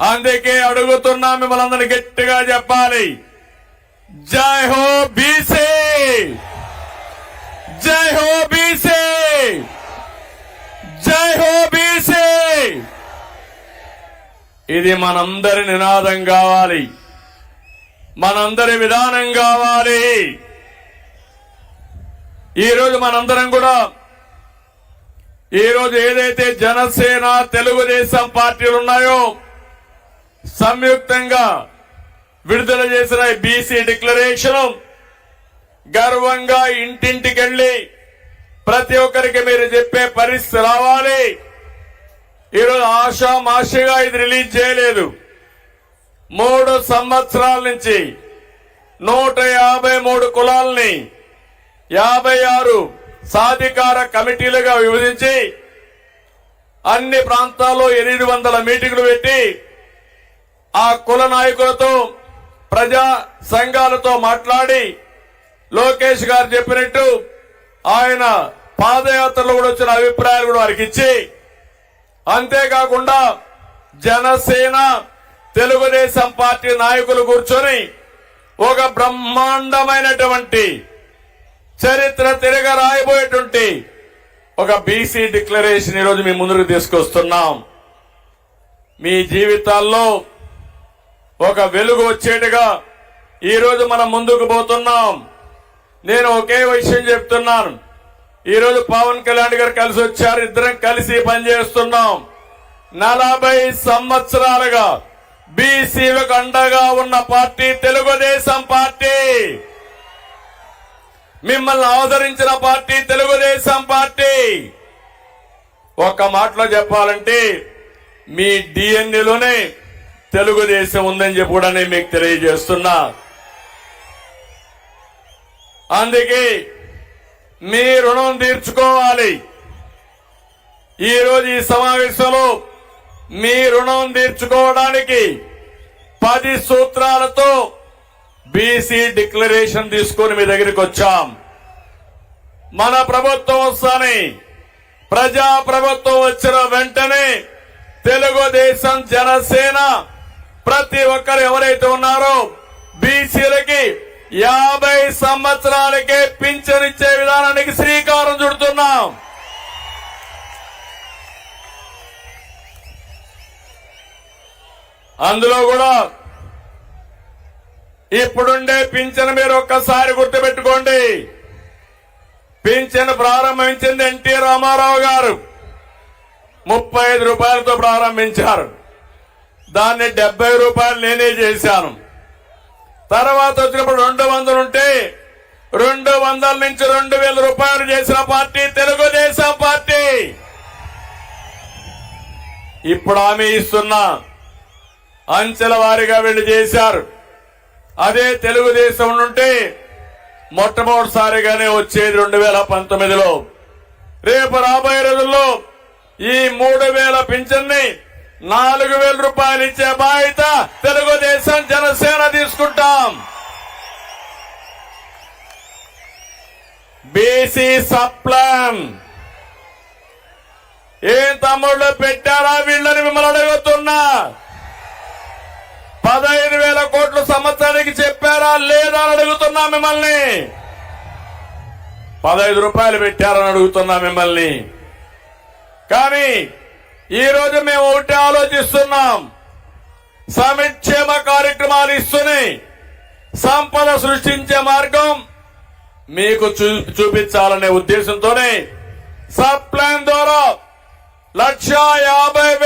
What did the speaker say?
అందుకే అడుగుతున్నా మిమ్మల్ని అందరినీ గట్టిగా చెప్పాలి, జై హో బీసీ, జై హో బీసీ, జై హో బీసీ. ఇది మనందరి నినాదం కావాలి, మనందరి విధానం కావాలి. ఈరోజు మనందరం కూడా ఈరోజు ఏదైతే జనసేన తెలుగుదేశం పార్టీలు ఉన్నాయో సంయుక్తంగా విడుదల చేసిన బీసీ డిక్లరేషన్ గర్వంగా ఇంటింటికెళ్లి ప్రతి ఒక్కరికి మీరు చెప్పే పరిస్థితి రావాలి. ఈరోజు ఆషామాషిగా ఇది రిలీజ్ చేయలేదు. 3 సంవత్సరాల నుంచి 153 కులాలని 56 సాధికార కమిటీలుగా విభజించి అన్ని ప్రాంతాల్లో 800 మీటింగులు పెట్టి ఆ కుల నాయకులతో ప్రజా సంఘాలతో మాట్లాడి లోకేష్ గారు చెప్పినట్టు ఆయన పాదయాత్రలో కూడా వచ్చిన అభిప్రాయాలు కూడా వారికి ఇచ్చి, అంతేకాకుండా జనసేన తెలుగుదేశం పార్టీ నాయకులు కూర్చొని ఒక బ్రహ్మాండమైనటువంటి చరిత్ర తిరగ రాయబోయేటువంటి ఒక బీసీ డిక్లరేషన్ ఈరోజు మీ ముందుకు తీసుకొస్తున్నాం. మీ జీవితాల్లో ఒక వెలుగు వచ్చేట్టుగా ఈరోజు మనం ముందుకు పోతున్నాం. నేను ఒకే విషయం చెప్తున్నాను, ఈరోజు పవన్ కళ్యాణ్ గారు కలిసి వచ్చారు, ఇద్దరం కలిసి పనిచేస్తున్నాం. 40 సంవత్సరాలుగా బీసీలకు అండగా ఉన్న పార్టీ తెలుగుదేశం పార్టీ, మిమ్మల్ని ఆదరించిన పార్టీ తెలుగుదేశం పార్టీ. ఒక్క మాటలో చెప్పాలంటే మీ డిఎన్ఏలోనే తెలుగుదేశం ఉందని చెప్పి కూడా నేను మీకు తెలియజేస్తున్నా. అందుకే మీ రుణం తీర్చుకోవాలి. ఈరోజు ఈ సమావేశంలో మీ రుణం తీర్చుకోవడానికి 10 సూత్రాలతో బీసీ డిక్లరేషన్ తీసుకొని మీ దగ్గరికి వచ్చాం. మన ప్రభుత్వం వస్తానే, ప్రజా ప్రభుత్వం వచ్చిన వెంటనే తెలుగుదేశం జనసేన ప్రతి ఒక్కరు ఎవరైతే ఉన్నారో బీసీలకి 50 సంవత్సరాలకే పింఛన్ ఇచ్చే విధానానికి శ్రీకారం చుడుతున్నాం. అందులో కూడా ఇప్పుడుండే పింఛన్ మీరు ఒక్కసారి గుర్తుపెట్టుకోండి. పింఛన్ ప్రారంభించింది ఎన్టీ రామారావు గారు 35 రూపాయలతో ప్రారంభించారు. దాన్ని 70 రూపాయలు నేనే చేశాను. తర్వాత వచ్చినప్పుడు 200 ఉంటే 200 నుంచి 2000 రూపాయలు చేసిన పార్టీ తెలుగుదేశం పార్టీ. ఇప్పుడు హామీ ఇస్తున్నా, అంచెల వారీగా వీళ్ళు చేశారు. అదే తెలుగుదేశం ఉంటే మొట్టమొదటిసారిగానే వచ్చేది 2019లో. రేపు రాబోయే రోజుల్లో ఈ 3000 పింఛన్ని 4000 రూపాయలు ఇచ్చే బాధ్యత తెలుగుదేశం జనసేన తీసుకుంటాం. బీసీ సప్లాన్ ఏం తమ్ముళ్ళు పెట్టారా వీళ్ళని మిమ్మల్ని అడుగుతున్నా. 15,000 కోట్లు సంవత్సరానికి చెప్పారా లేదా అని అడుగుతున్నా మిమ్మల్ని. 15 రూపాయలు పెట్టారని అడుగుతున్నా మిమ్మల్ని. కానీ ఈ రోజు మేము ఒకటి ఆలోచిస్తున్నాం, సంక్షేమ కార్యక్రమాలు ఇస్తూనే సంపద సృష్టించే మార్గం మీకు చూపించాలనే ఉద్దేశంతోనే సబ్ ప్లాన్ ద్వారా 1,50,000